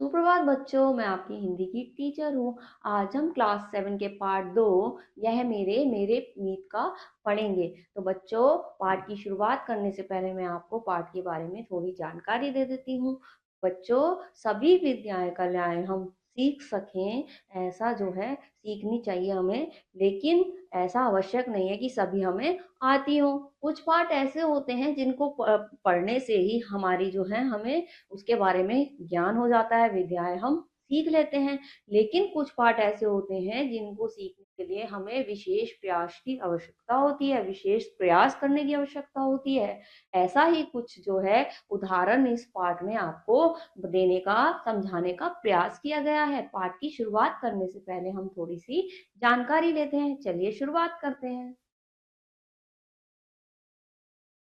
सुप्रभात बच्चों, मैं आपकी हिंदी की टीचर हूँ। आज हम क्लास 7 के पार्ट 2 यह मेरे मेरे मीत का पढ़ेंगे। तो बच्चों, पाठ की शुरुआत करने से पहले मैं आपको पाठ के बारे में थोड़ी जानकारी दे देती हूँ। बच्चों, सभी विद्याएं कलाएं हम सीख सकें, ऐसा जो है सीखनी चाहिए हमें। लेकिन ऐसा आवश्यक नहीं है कि सभी हमें आती हो। कुछ पाठ ऐसे होते हैं जिनको पढ़ने से ही हमारी जो है हमें उसके बारे में ज्ञान हो जाता है, विद्याएं हम सीख लेते हैं। लेकिन कुछ पाठ ऐसे होते हैं जिनको सीखने के लिए हमें विशेष प्रयास की आवश्यकता होती है, विशेष प्रयास करने की आवश्यकता होती है। ऐसा ही कुछ जो है उदाहरण इस पाठ में आपको देने का, समझाने का प्रयास किया गया है। पाठ की शुरुआत करने से पहले हम थोड़ी सी जानकारी लेते हैं। चलिए शुरुआत करते हैं।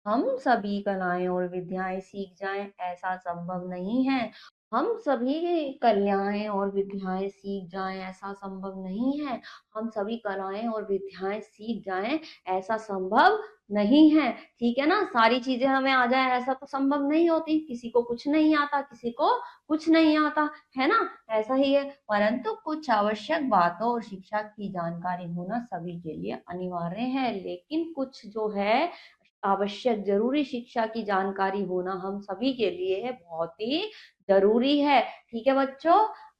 हम सभी कलाएं और विद्याएं सीख जाएं, ऐसा संभव नहीं है। हम सभी कलाएं और विद्याएं सीख जाएं, ऐसा संभव नहीं है। हम सभी कलाएं और विद्याएं सीख जाएं, ऐसा संभव नहीं है। ठीक है ना, सारी चीजें हमें आ जाए ऐसा तो संभव नहीं होती। किसी को कुछ नहीं आता, किसी को कुछ नहीं आता, है ना। ऐसा ही है। परंतु कुछ आवश्यक बातों और शिक्षा की जानकारी होना सभी के लिए अनिवार्य है। लेकिन कुछ जो है आवश्यक जरूरी शिक्षा की जानकारी होना हम सभी के लिए बहुत ही जरूरी है। ठीक है बच्चों।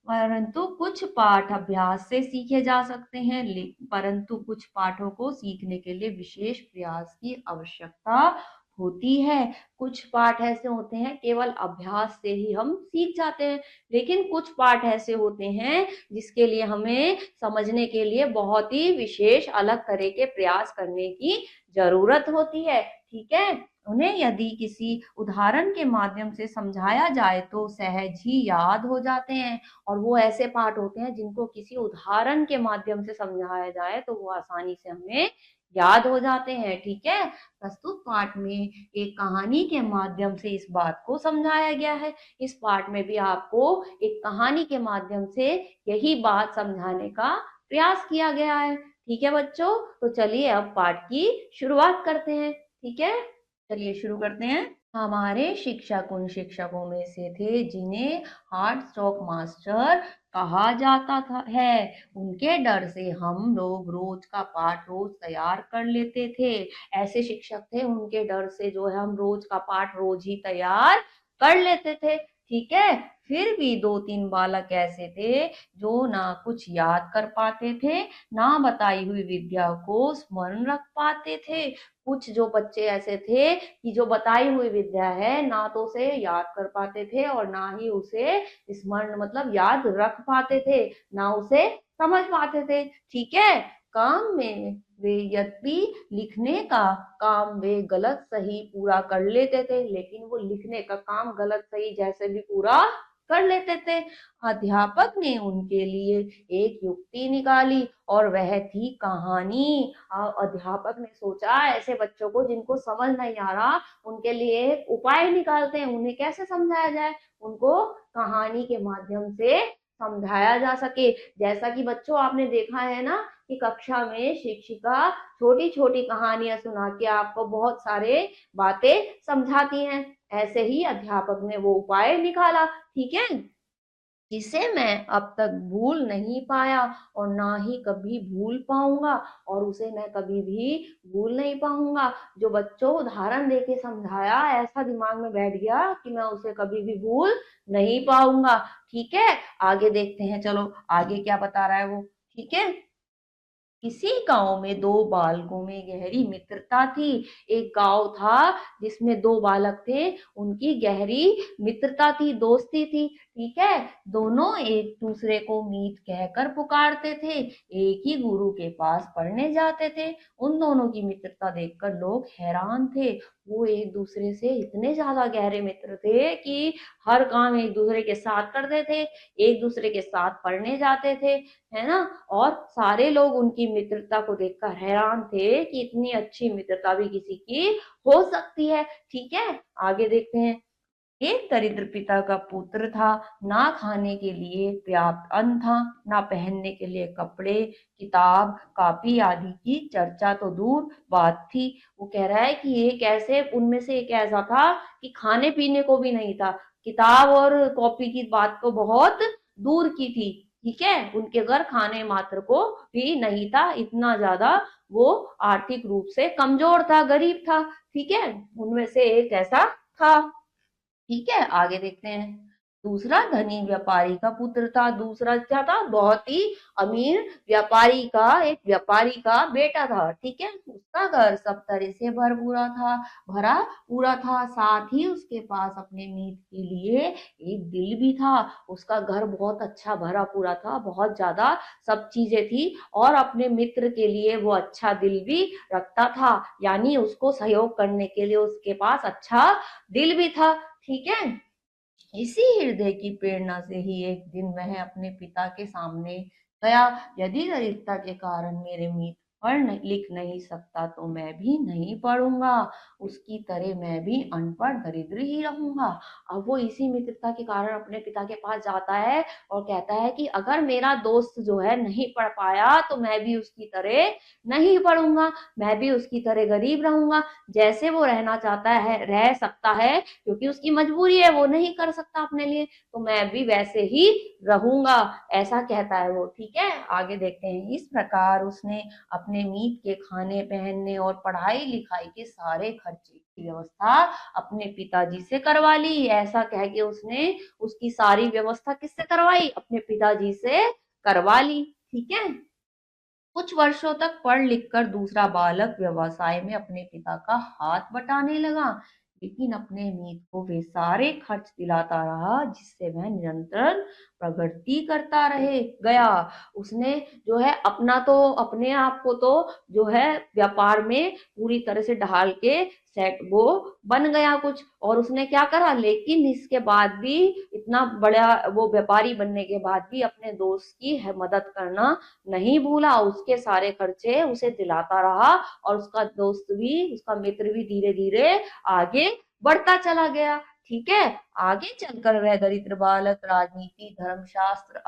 परंतु कुछ पाठ अभ्यास से सीखे जा सकते हैं, परंतु कुछ पाठों को सीखने के लिए विशेष प्रयास की आवश्यकता होती है। कुछ पाठ ऐसे होते हैं केवल अभ्यास से ही हम सीख जाते हैं। लेकिन कुछ पाठ ऐसे होते हैं जिसके लिए हमें समझने के लिए बहुत ही विशेष अलग तरह के प्रयास करने की जरूरत होती है। ठीक है। उन्हें यदि किसी उदाहरण के माध्यम से समझाया जाए तो सहज ही याद हो जाते हैं। और वो ऐसे पाठ होते हैं जिनको किसी उदाहरण के माध्यम से समझाया जाए तो वो आसानी से हमें याद हो जाते हैं। ठीक है। प्रस्तुत पाठ में एक कहानी के माध्यम से इस बात को समझाया गया है। इस पाठ में भी आपको एक कहानी के माध्यम से यही बात समझाने का प्रयास किया गया है। ठीक है बच्चों। तो चलिए अब पाठ की शुरुआत करते हैं। ठीक है, चलिए शुरू करते हैं। हमारे शिक्षक उन शिक्षकों में से थे जिन्हें हार्ड स्टॉक मास्टर कहा जाता था है। उनके डर से हम लोग रोज का पाठ रोज तैयार कर लेते थे। ऐसे शिक्षक थे, उनके डर से जो है हम रोज का पाठ रोज ही तैयार कर लेते थे। ठीक है। फिर भी दो तीन बालक ऐसे थे जो ना कुछ याद कर पाते थे, ना बताई हुई विद्या को स्मरण रख पाते थे। कुछ जो बच्चे ऐसे थे कि जो बताई हुई विद्या है ना तो उसे याद कर पाते थे और ना ही उसे स्मरण मतलब याद रख पाते थे, ना उसे समझ पाते थे। ठीक है। काम में वे यद्यपि लिखने का काम वे गलत सही पूरा कर लेते थे, लेकिन वो लिखने का काम गलत सही जैसे भी पूरा कर लेते थे। अध्यापक ने उनके लिए एक युक्ति निकाली और वह थी कहानी। अध्यापक ने सोचा ऐसे बच्चों को जिनको समझ नहीं आ रहा उनके लिए एक उपाय निकालते हैं, उन्हें कैसे समझाया जाए, उनको कहानी के माध्यम से समझाया जा सके। जैसा कि बच्चों आपने देखा है ना कि कक्षा में शिक्षिका छोटी छोटी कहानियां सुना के आपको बहुत सारे बातें समझाती हैं। ऐसे ही अध्यापक ने वो उपाय निकाला। ठीक है, जिसे मैं अब तक भूल नहीं पाया और ना ही कभी भूल पाऊंगा, और उसे मैं कभी भी भूल नहीं पाऊंगा। जो बच्चों उदाहरण देके समझाया ऐसा दिमाग में बैठ गया कि मैं उसे कभी भी भूल नहीं पाऊंगा। ठीक है। आगे देखते हैं, चलो आगे क्या बता रहा है वो। ठीक है। किसी गांव में दो बालकों में गहरी मित्रता थी। एक गांव था जिसमें दो बालक थे, उनकी गहरी मित्रता थी, दोस्ती थी। ठीक है। दोनों एक दूसरे को मीत कहकर पुकारते थे, एक ही गुरु के पास पढ़ने जाते थे। उन दोनों की मित्रता देखकर लोग हैरान थे। वो एक दूसरे से इतने ज्यादा गहरे मित्र थे कि हर काम एक दूसरे के साथ करते थे, एक दूसरे के साथ पढ़ने जाते थे, है ना। और सारे लोग उनकी मित्रता को देखकर हैरान थे कि इतनी अच्छी मित्रता भी किसी की हो सकती है। ठीक है। आगे देखते हैं। एक दरिद्र पिता का पुत्र था। ना खाने के लिए पर्याप्त अन्न था, ना पहनने के लिए कपड़े, किताब कापी आदि की चर्चा तो दूर बात थी। वो कह रहा है कि एक ऐसे उनमें से एक ऐसा था कि खाने पीने को भी नहीं था, किताब और कॉपी की बात तो बहुत दूर की थी। ठीक है, उनके घर खाने मात्र को भी नहीं था, इतना ज्यादा वो आर्थिक रूप से कमजोर था, गरीब था। ठीक है, उनमें से एक ऐसा था। ठीक है, आगे देखते हैं। दूसरा धनी व्यापारी का पुत्र था। दूसरा क्या था? बहुत ही अमीर व्यापारी का, एक व्यापारी का बेटा था। ठीक है, उसका घर सब तरह से भरा पूरा था। साथ ही उसके पास अपने मीत के लिए एक दिल भी था। उसका घर बहुत अच्छा भरा पूरा था, बहुत ज्यादा सब चीजें थी, और अपने मित्र के लिए वो अच्छा दिल भी रखता था, यानी उसको सहयोग करने के लिए उसके पास अच्छा दिल भी था। ठीक है, इसी हृदय की प्रेरणा से ही एक दिन वह अपने पिता के सामने गया। यदि दरिद्रता के कारण मेरे मित्र लिख नहीं सकता तो मैं भी नहीं पढ़ूंगा, उसकी तरह मैं भी अनपढ़ दरिद्र ही रहूंगा। अब वो इसी मित्रता के कारण अपने पिता के पास जाता है और कहता है कि अगर मेरा दोस्त जो है नहीं पढ़ पाया तो मैं भी उसकी तरह नहीं पढ़ूंगा, मैं भी उसकी तरह गरीब रहूंगा। जैसे वो रहना चाहता है रह सकता है, क्योंकि उसकी मजबूरी है, वो नहीं कर सकता अपने लिए, तो मैं भी वैसे ही रहूंगा, ऐसा कहता है वो। ठीक है, आगे देखते हैं। इस प्रकार उसने अपने मीत के खाने पहनने और पढ़ाई लिखाई के सारे खर्चे की व्यवस्था अपने पिताजी से करवा ली। ऐसा कह के उसने उसकी सारी व्यवस्था किससे करवाई? अपने पिताजी से करवा ली। ठीक है, कुछ वर्षों तक पढ़ लिख कर दूसरा बालक व्यवसाय में अपने पिता का हाथ बटाने लगा, लेकिन अपने मीत को वे सारे खर्च दिलाता रहा, जिससे वह निरंतर प्रगति करता रहे गया। उसने जो है अपना तो अपने आप को तो जो है व्यापार में पूरी तरह से ढाल के सेट वो बन गया कुछ, और उसने क्या करा, लेकिन इसके बाद भी इतना बड़ा वो व्यापारी बनने के बाद भी अपने दोस्त की मदद करना नहीं भूला, उसके सारे खर्चे उसे दिलाता रहा, और उसका दोस्त भी, उसका मित्र भी धीरे धीरे आगे बढ़ता चला गया। ठीक है, आगे चलकर वह दरिद्र बालक राजनीति, धर्मशास्त्र,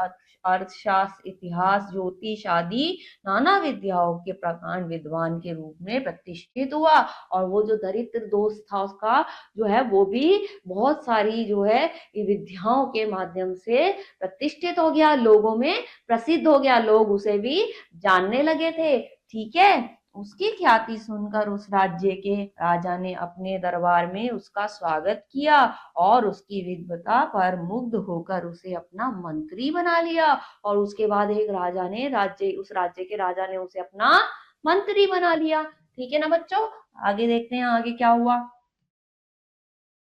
अर्थशास्त्र, इतिहास, ज्योतिष आदि नाना विद्याओं के प्रकांड विद्वान के रूप में प्रतिष्ठित हुआ। और वो जो दरिद्र दोस्त था उसका जो है वो भी बहुत सारी जो है विद्याओं के माध्यम से प्रतिष्ठित हो गया, लोगों में प्रसिद्ध हो गया, लोग उसे भी जानने लगे थे। ठीक है, उसकी ख्याति सुनकर उस राज्य के राजा ने अपने दरबार में उसका स्वागत किया और उसकी विद्वता पर मुग्ध होकर उसे अपना मंत्री बना लिया। और उसके बाद एक राजा ने उस राज्य के राजा ने उसे अपना मंत्री बना लिया। ठीक है ना बच्चों, आगे देखते हैं आगे क्या हुआ।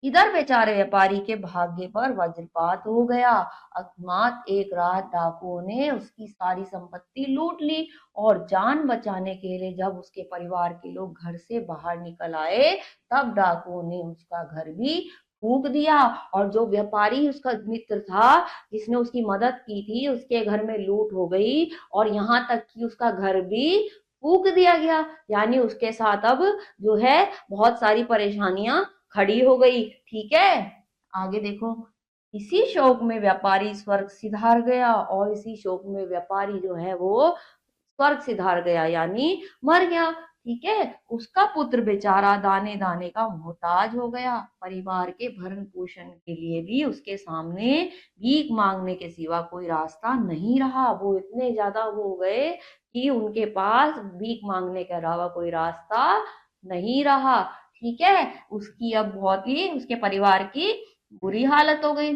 इधर बेचारे व्यापारी के भाग्य पर वज्रपात हो गया। अकस्मात एक रात डाकुओं ने उसकी सारी संपत्ति लूट ली, और जान बचाने के लिए जब उसके परिवार के लोग घर से बाहर निकल आए, तब डाकुओं ने उसका घर भी फूंक दिया। और जो व्यापारी उसका मित्र था, जिसने उसकी मदद की थी, उसके घर में लूट हो गई, और यहाँ तक कि उसका घर भी फूंक दिया गया, यानी उसके साथ अब जो है बहुत सारी परेशानियां खड़ी हो गई। ठीक है, आगे देखो। इसी शोक में व्यापारी स्वर्ग सिधार गया, और इसी शोक में व्यापारी जो है वो स्वर्ग सिधार गया, यानी मर गया। ठीक है, उसका पुत्र बेचारा दाने दाने का मोहताज हो गया। परिवार के भरण पोषण के लिए भी उसके सामने भीख मांगने के सिवा कोई रास्ता नहीं रहा। वो इतने ज्यादा वो हो गए कि उनके पास भीख मांगने के अलावा कोई रास्ता नहीं रहा। ठीक है, उसकी अब बहुत ही उसके परिवार की बुरी हालत हो गई।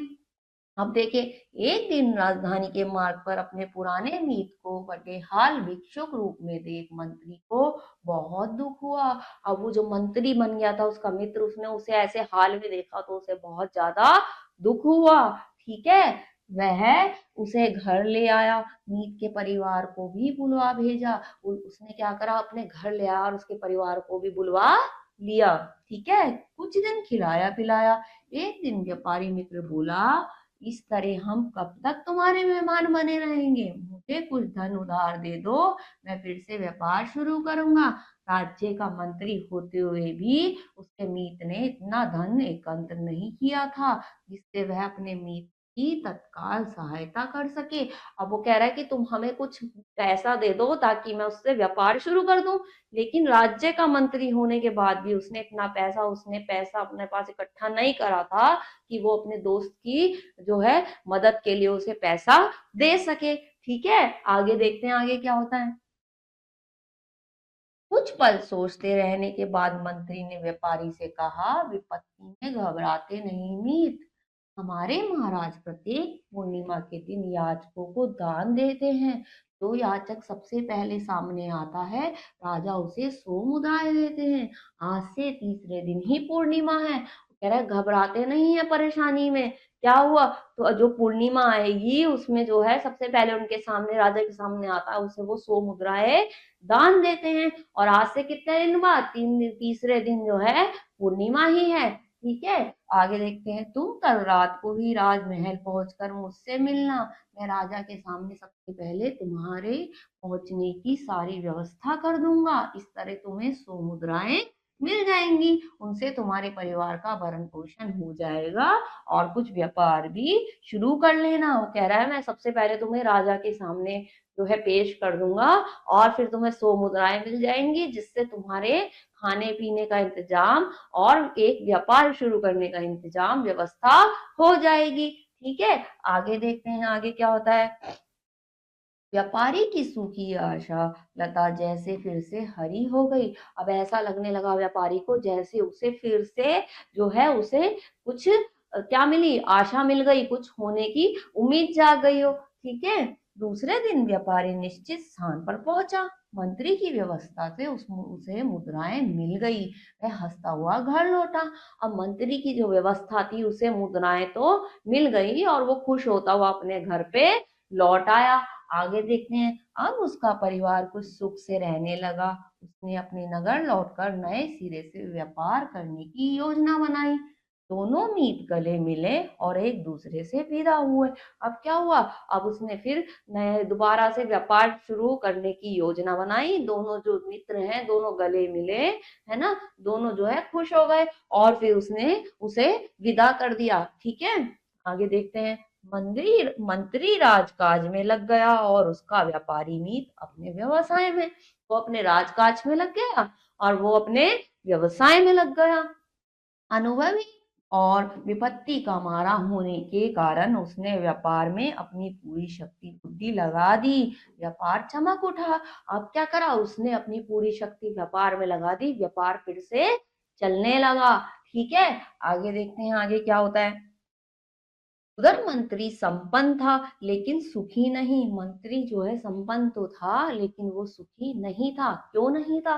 अब देखिए, एक दिन राजधानी के मार्ग पर अपने पुराने मीत को बड़े भिक्षुक रूप में देख मंत्री को बहुत दुख हुआ। अब वो जो मंत्री बन गया था उसका मित्र, उसने उसे ऐसे हाल में देखा तो उसे बहुत ज्यादा दुख हुआ। ठीक है, वह उसे घर ले आया, मीत के परिवार को भी बुलवा भेजा। उसने क्या करा, अपने घर ले आया और उसके परिवार को भी बुलवा लिया। ठीक है, कुछ दिन खिलाया पिलाया। एक दिन व्यापारी मित्र बोला, इस तरह हम कब तक तुम्हारे मेहमान बने रहेंगे? मुझे कुछ धन उधार दे दो, मैं फिर से व्यापार शुरू करूंगा। राज्य का मंत्री होते हुए भी उसके मीत ने इतना धन एकत्र नहीं किया था जिससे वह अपने मीत की तत्काल सहायता कर सके। अब वो कह रहा है कि तुम हमें कुछ पैसा दे दो ताकि मैं उससे व्यापार शुरू कर दूं। लेकिन राज्य का मंत्री होने के बाद भी उसने पैसा अपने पास इकट्ठा नहीं करा था कि वो अपने दोस्त की जो है मदद के लिए उसे पैसा दे सके। ठीक है, आगे देखते हैं आगे क्या होता है। कुछ पल सोचते रहने के बाद मंत्री ने व्यापारी से कहा, विपत्ति में घबराते नहीं मीत। हमारे महाराज प्रत्येक पूर्णिमा के दिन याचकों को दान देते हैं। जो याचक सबसे पहले सामने आता है, राजा उसे 100 मुद्राएं देते हैं। आज से तीसरे दिन ही पूर्णिमा है। कह रहा है घबराते नहीं है परेशानी में। क्या हुआ, तो जो पूर्णिमा आएगी उसमें जो है सबसे पहले उनके सामने, राजा के सामने आता है, उसे वो 100 मुद्राएं दान देते हैं। और आज से कितने दिन बाद, तीसरे दिन जो है पूर्णिमा ही है। ठीक है, आगे देखते हैं। तुम कल रात को ही राजमहल पहुंचकर मुझसे मिलना। मैं राजा के सामने सबसे पहले तुम्हारे पहुंचने की सारी व्यवस्था कर दूंगा। इस तरह तुम्हें 100 मुद्राएं मिल जाएंगी। उनसे तुम्हारे परिवार का भरण पोषण हो जाएगा और कुछ व्यापार भी शुरू कर लेना। वो कह रहा है मैं सबसे पहले तुम्हें राजा के सामने जो है पेश कर दूंगा और फिर तुम्हें 100 मुद्राएं मिल जाएंगी, जिससे तुम्हारे खाने पीने का इंतजाम और एक व्यापार शुरू करने का इंतजाम व्यवस्था हो जाएगी। ठीक है, आगे देखते हैं आगे क्या होता है। व्यापारी की सूखी आशा लता जैसे फिर से हरी हो गई। अब ऐसा लगने लगा व्यापारी को जैसे उसे फिर से जो है उसे कुछ क्या मिली, आशा मिल गई, कुछ होने की उम्मीद जाग गई हो। ठीक है, दूसरे दिन व्यापारी निश्चित स्थान पर पहुंचा। मंत्री की व्यवस्था से उसे मुद्राएं मिल गई। वह हंसता हुआ घर लौटा। अब मंत्री की जो व्यवस्था थी उसे मुद्राएं तो मिल गई और वो खुश होता हुआ अपने घर पे लौट आया। आगे देखते हैं। अब उसका परिवार कुछ सुख से रहने लगा। उसने अपने नगर लौटकर नए सिरे से व्यापार करने की योजना बनाई। दोनों मीत गले मिले और एक दूसरे से विदा हुए। अब क्या हुआ, अब उसने फिर नए दोबारा से व्यापार शुरू करने की योजना बनाई। दोनों जो मित्र हैं दोनों गले मिले, है ना, दोनों जो है खुश हो गए और फिर उसने उसे विदा कर दिया। ठीक है, आगे देखते हैं। मंत्री मंत्री राजकाज में लग गया और उसका व्यापारी मीत अपने व्यवसाय में। वो अपने राजकाज में लग गया और वो अपने व्यवसाय में लग गया। अनुभवी और विपत्ति का मारा होने के कारण उसने व्यापार में अपनी पूरी शक्ति बुद्धि लगा दी। व्यापार चमक उठा। अब क्या करा, उसने अपनी पूरी शक्ति व्यापार में लगा दी। व्यापार फिर से चलने लगा। ठीक है, आगे देखते हैं आगे क्या होता है। उधर मंत्री संपन्न था लेकिन सुखी नहीं। मंत्री जो है संपन्न तो था लेकिन वो सुखी नहीं था। क्यों नहीं था,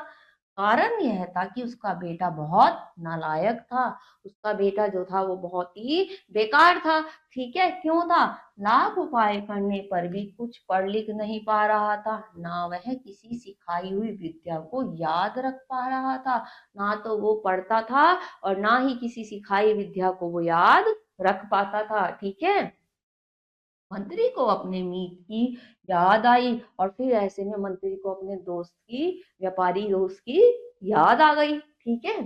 कारण यह था कि उसका बेटा बहुत नालायक था। उसका बेटा जो था वो बहुत ही बेकार था। ठीक है, क्यों था, लाख उपाय करने पर भी कुछ पढ़ लिख नहीं पा रहा था। ना वह किसी सिखाई हुई विद्या को याद रख पा रहा था। ना तो वो पढ़ता था और ना ही किसी सिखाई विद्या को वो याद रख पाता था। ठीक है, मंत्री को अपने मीत की याद आई और फिर ऐसे में मंत्री को अपने दोस्त की, व्यापारी दोस्त की याद आ गई। ठीक है,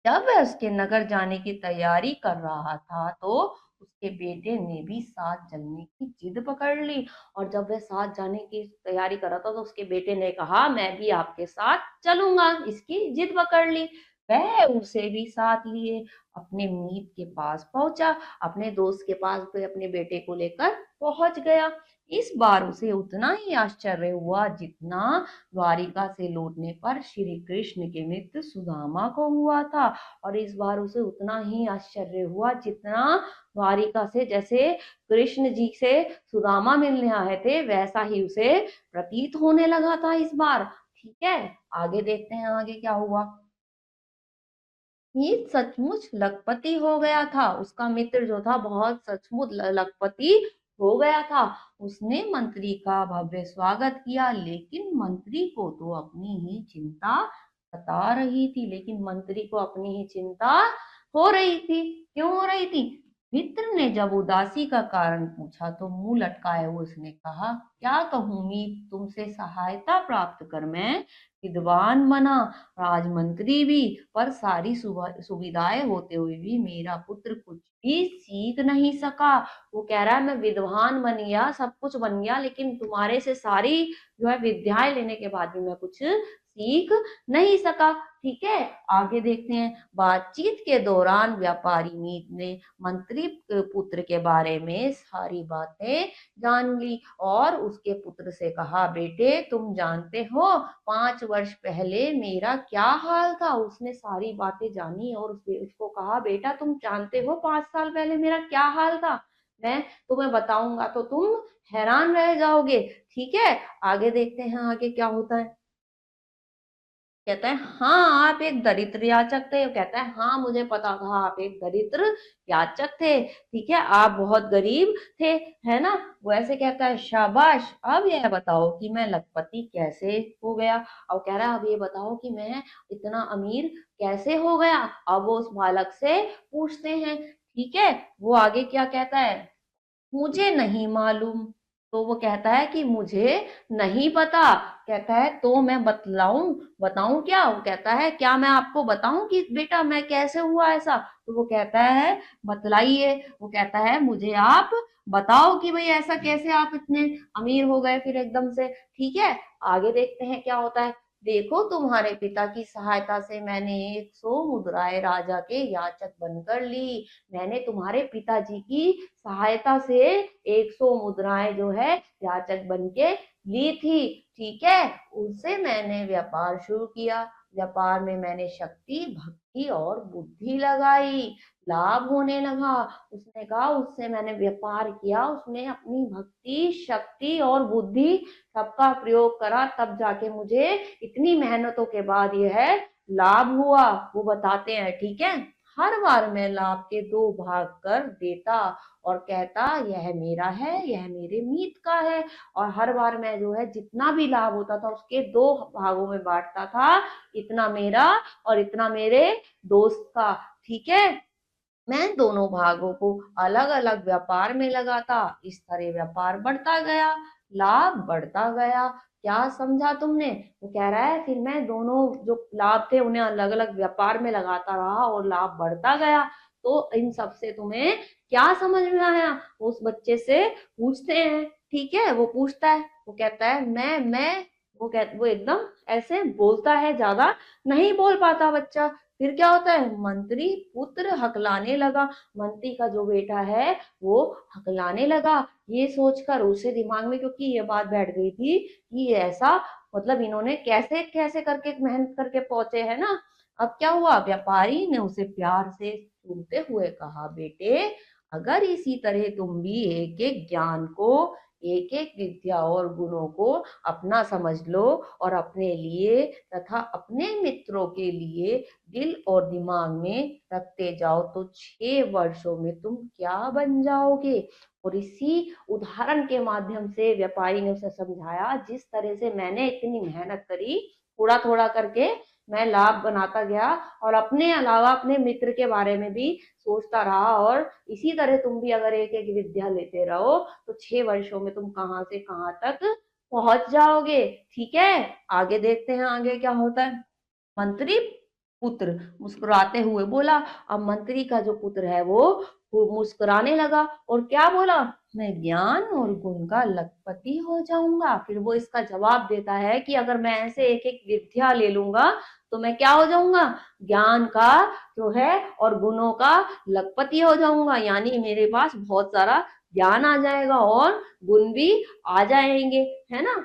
जब वह उसके नगर जाने की तैयारी कर रहा था तो उसके बेटे ने भी साथ चलने की जिद पकड़ ली। और जब वह साथ जाने की तैयारी कर रहा था तो उसके बेटे ने कहा मैं भी आपके साथ चलूंगा, इसकी जिद पकड़ ली। वह उसे भी साथ लिए अपने मीत के पास पहुंचा। अपने दोस्त के पास भी अपने बेटे को लेकर पहुंच गया। इस बार उसे उतना ही आश्चर्य हुआ जितना द्वारिका से लौटने पर श्री कृष्ण के मित्र सुदामा को हुआ था। और इस बार उसे उतना ही आश्चर्य हुआ जितना द्वारिका से जैसे कृष्ण जी से सुदामा मिलने आए थे वैसा ही उसे प्रतीत होने लगा था इस बार। ठीक है, आगे देखते हैं आगे क्या हुआ। मीत सचमुच लखपति हो गया था। उसका मित्र जो था बहुत सचमुच लखपति हो गया था। उसने मंत्री का भव्य स्वागत किया लेकिन मंत्री को तो अपनी ही चिंता सता रही थी। लेकिन मंत्री को अपनी ही चिंता हो रही थी। क्यों हो रही थी, मित्र ने जब उदासी का कारण पूछा तो मुंह लटकाए उसने कहा, क्या कहूँ मीत, तुमसे सहायता प्राप्त कर मैं विद्वान बना, राजमंत्री भी, पर सारी सुविधाएं होते हुए भी मेरा पुत्र कुछ भी सीख नहीं सका। वो कह रहा है मैं विद्वान बन गया, सब कुछ बन गया, लेकिन तुम्हारे से सारी जो है विद्याएं लेने के बाद भी मैं कुछ सीख नहीं सका। ठीक है, आगे देखते हैं। बातचीत के दौरान व्यापारी मीत ने मंत्री पुत्र के बारे में सारी बातें जान ली और उसके पुत्र से कहा, बेटे तुम जानते हो 5 वर्ष पहले मेरा क्या हाल था। उसने सारी बातें जानी और उसको कहा, बेटा तुम जानते हो 5 साल पहले मेरा क्या हाल था, मैं तुम्हें बताऊंगा तो तुम हैरान रह जाओगे। ठीक है, आगे देखते हैं आगे क्या होता है। कहता है हाँ आप एक दरिद्र याचक थे। कहता है हाँ मुझे पता था आप एक दरिद्र याचक थे। ठीक है, आप बहुत गरीब थे, है ना। वो ऐसे कहता है शाबाश, अब यह बताओ कि मैं लखपति कैसे हो गया। अब कह रहा है अब ये बताओ कि मैं इतना अमीर कैसे हो गया। अब वो उस बालक से पूछते हैं। ठीक है, वो आगे क्या कहता है, मुझे नहीं मालूम। तो वो कहता है कि मुझे नहीं पता। कहता है तो मैं बतलाऊं, बताऊं क्या। वो कहता है क्या मैं आपको बताऊं कि बेटा मैं कैसे हुआ ऐसा। तो वो कहता है बतलाइए। वो कहता है मुझे आप बताओ कि भाई ऐसा कैसे आप इतने अमीर हो गए फिर एकदम से। ठीक है, आगे देखते हैं क्या होता है। देखो तुम्हारे पिता की सहायता से मैंने 100 मुद्राएं राजा के याचक बनकर ली। मैंने तुम्हारे पिताजी की सहायता से 100 मुद्राएं जो है याचक बन के ली थी। ठीक है, उससे मैंने व्यापार शुरू किया। व्यापार में मैंने शक्ति भक्ति और बुद्धि लगाई, लाभ होने लगा। उसने कहा उससे मैंने व्यापार किया, उसने अपनी भक्ति शक्ति और बुद्धि सबका प्रयोग करा, तब जाके मुझे इतनी मेहनतों के बाद यह है लाभ हुआ। वो बताते हैं। ठीक है, हर बार मैं लाभ के 2 भाग कर देता और कहता यह मेरा है यह मेरे मीत का है। और हर बार मैं जो है जितना भी लाभ होता था उसके 2 भागों में बांटता था, इतना मेरा और इतना मेरे दोस्त का। ठीक है, मैं दोनों भागों को अलग अलग व्यापार में लगाता। इस तरह व्यापार बढ़ता गया, लाभ बढ़ता गया। क्या समझा तुमने। वो कह रहा है फिर मैं दोनों जो लाभ थे उन्हें अलग अलग व्यापार में लगाता रहा और लाभ बढ़ता गया। तो इन सब से तुम्हें क्या समझ में आया, उस बच्चे से पूछते हैं। ठीक है, वो पूछता है, वो कहता है मैं वो एकदम ऐसे बोलता है, ज्यादा नहीं बोल पाता बच्चा। फिर क्या होता है, मंत्री पुत्र हकलाने लगा। मंत्री का जो बेटा है वो हकलाने लगा। ये सोचकर उसे दिमाग में, क्योंकि ये बात बैठ गई थी कि ऐसा मतलब इन्होंने कैसे कैसे करके मेहनत करके पहुंचे है ना। अब क्या हुआ, व्यापारी ने उसे प्यार से चूमते हुए कहा, बेटे अगर इसी तरह तुम भी एक एक ज्ञान को एक एक विद्या और गुणों को अपना समझ लो और अपने लिए तथा अपने मित्रों के लिए दिल और दिमाग में रखते जाओ तो 6 वर्षों में तुम क्या बन जाओगे। और इसी उदाहरण के माध्यम से व्यापारी ने उसे समझाया, जिस तरह से मैंने इतनी मेहनत करी, थोड़ा थोड़ा करके मैं लाभ बनाता गया और अपने अलावा अपने मित्र के बारे में भी सोचता रहा। और इसी तरह तुम भी अगर एक एक विद्या लेते रहो तो 6 वर्षों में तुम कहाँ से कहाँ तक पहुंच जाओगे। ठीक है, आगे देखते हैं आगे क्या होता है। मंत्री पुत्र मुस्कुराते हुए बोला। अब मंत्री का जो पुत्र है वो मुस्कुराने लगा और क्या बोला, मैं ज्ञान और गुण का लखपति हो जाऊंगा। फिर वो इसका जवाब देता है कि अगर मैं ऐसे एक एक विद्या ले लूंगा तो मैं क्या हो जाऊंगा, ज्ञान का जो है और गुणों का लखपति हो जाऊंगा। यानी मेरे पास बहुत सारा ज्ञान आ जाएगा और गुण भी आ जाएंगे, है ना।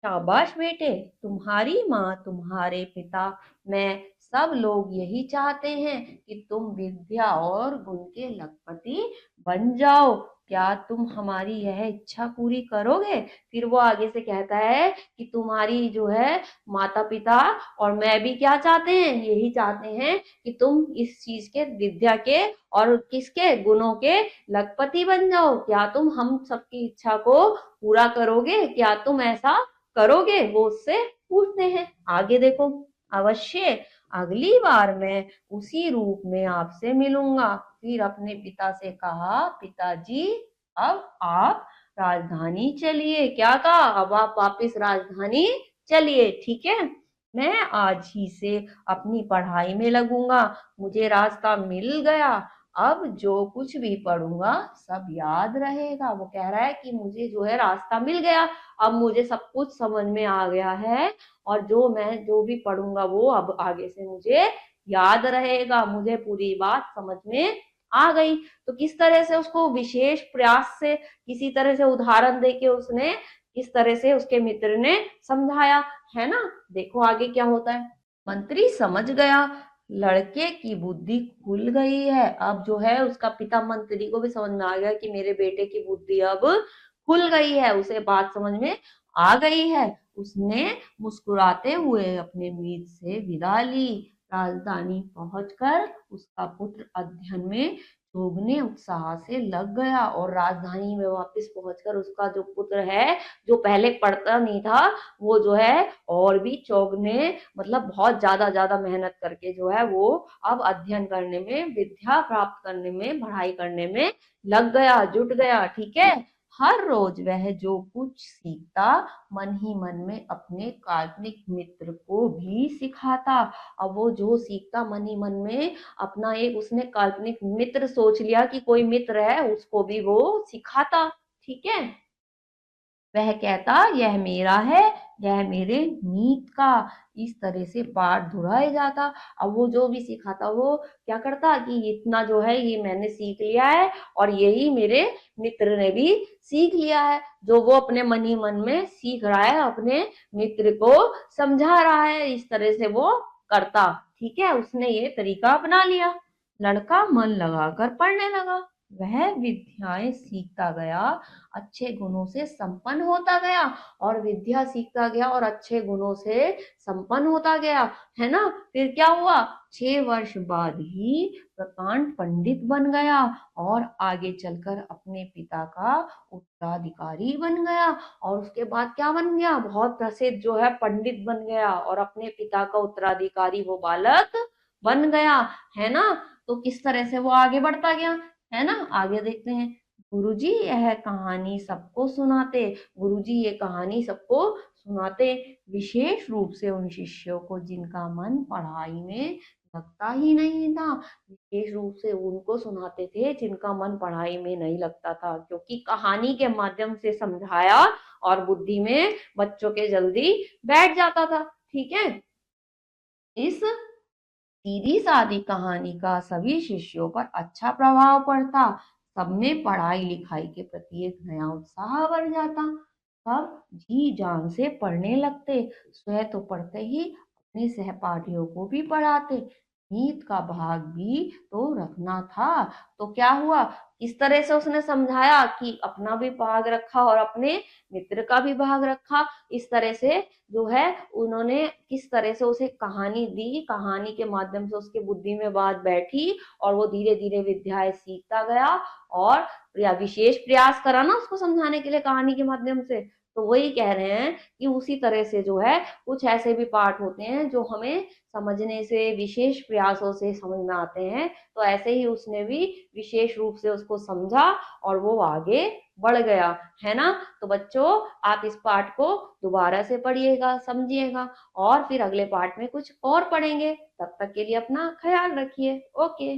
शाबाश बेटे, तुम्हारी माँ तुम्हारे पिता मैं सब लोग यही चाहते हैं कि तुम विद्या और गुण के लखपति बन जाओ। क्या तुम हमारी यह इच्छा पूरी करोगे। फिर वो आगे से कहता है कि तुम्हारी जो है माता पिता और मैं भी क्या चाहते हैं, यही चाहते हैं कि तुम इस चीज के विद्या के और किसके गुणों के लखपति बन जाओ। क्या तुम हम सबकी इच्छा को पूरा करोगे, क्या तुम ऐसा करोगे, वो उससे पूछते हैं। आगे देखो, अवश्य अगली बार मैं उसी रूप में आपसे मिलूंगा। फिर अपने पिता से कहा, पिताजी अब आप राजधानी चलिए। क्या कहा? अब आप वापिस राजधानी चलिए, ठीक है। मैं आज ही से अपनी पढ़ाई में लगूंगा। मुझे रास्ता मिल गया। अब जो कुछ भी पढ़ूंगा सब याद रहेगा। वो कह रहा है कि मुझे जो है रास्ता मिल गया, अब मुझे सब कुछ समझ में आ गया है, और मैं जो भी पढ़ूंगा वो अब आगे से मुझे याद रहेगा। मुझे पूरी बात समझ में आ गई। तो किस तरह से उसको विशेष प्रयास से, किसी तरह से उदाहरण देके उसने किस तरह से उसके मित्र ने समझाया, है ना। देखो आगे क्या होता है। मंत्री समझ गया, लड़के की बुद्धि खुल गई है। अब जो है उसका पिता मंत्री को भी समझ में आ गया कि मेरे बेटे की बुद्धि अब खुल गई है, उसे बात समझ में आ गई है। उसने मुस्कुराते हुए अपने मीत से विदा ली। राजधानी पहुंचकर उसका पुत्र अध्ययन में जोगने उत्साह से लग गया, और राजधानी में वापस पहुंचकर उसका जो पुत्र है, जो पहले पढ़ता नहीं था, वो जो है और भी चौगने, मतलब बहुत ज्यादा ज्यादा मेहनत करके जो है वो अब अध्ययन करने में, विद्या प्राप्त करने में, पढ़ाई करने में लग गया, जुट गया, ठीक है। हर रोज वह जो कुछ सीखता मन ही मन में अपने काल्पनिक मित्र को भी सिखाता। अब वो जो सीखता मन ही मन में अपना एक उसने काल्पनिक मित्र सोच लिया कि कोई मित्र है, उसको भी वो सिखाता, ठीक है। वह कहता, यह मेरा है, यह मेरे मीत का। इस तरह से पाठ दोहराया जाता। अब वो जो भी सिखाता वो क्या करता कि इतना जो है ये मैंने सीख लिया है, और यही मेरे मित्र ने भी सीख लिया है। जो वो अपने मन ही मन में सीख रहा है, अपने मित्र को समझा रहा है, इस तरह से वो करता, ठीक है। उसने ये तरीका अपना लिया। लड़का मन लगाकर पढ़ने लगा। वह विद्याएं सीखता गया, अच्छे गुणों से संपन्न होता गया, और विद्या सीखता गया और अच्छे गुणों से संपन्न होता गया, है ना। फिर क्या हुआ? 6 वर्ष बाद ही प्रकांड पंडित बन गया, और आगे चलकर अपने पिता का उत्तराधिकारी बन गया। और उसके बाद क्या बन गया? बहुत प्रसिद्ध जो है पंडित बन गया, और अपने पिता का उत्तराधिकारी वो बालक बन गया, है ना। तो किस तरह से वो आगे बढ़ता गया, है ना। आगे देखते हैं। गुरुजी यह कहानी सबको सुनाते। गुरुजी ये कहानी सबको सुनाते, विशेष रूप से उन शिष्यों को जिनका मन पढ़ाई में लगता ही नहीं था। विशेष रूप से उनको सुनाते थे जिनका मन पढ़ाई में नहीं लगता था, क्योंकि कहानी के माध्यम से समझाया और बुद्धि में बच्चों के जल्दी बैठ जाता था, ठीक है। इस सीधी सादी कहानी का सभी शिष्यों पर अच्छा प्रभाव पड़ता। सब में पढ़ाई लिखाई के प्रति एक नया उत्साह बढ़ जाता। सब जी जान से पढ़ने लगते। स्वयं तो पढ़ते ही अपने सहपाठियों को भी पढ़ाते। नीत का भाग भी तो रखना था। तो क्या हुआ? इस तरह से उसने समझाया कि अपना भी भाग रखा और अपने मित्र का भी भाग रखा। इस तरह से जो है उन्होंने किस तरह से उसे कहानी दी, कहानी के माध्यम से उसके बुद्धि में बात बैठी, और वो धीरे धीरे विद्याएं सीखता गया, और या विशेष प्रयास करा ना उसको समझाने के लिए कहानी के माध्यम से। तो वही कह रहे हैं कि उसी तरह से जो है कुछ ऐसे भी पाठ होते हैं जो हमें समझने से, विशेष प्रयासों से समझ में आते हैं। तो ऐसे ही उसने भी विशेष रूप से उसको समझा, और वो आगे बढ़ गया, है ना। तो बच्चों आप इस पाठ को दोबारा से पढ़िएगा, समझिएगा, और फिर अगले पार्ट में कुछ और पढ़ेंगे। तब तक के लिए अपना ख्याल रखिए। ओके।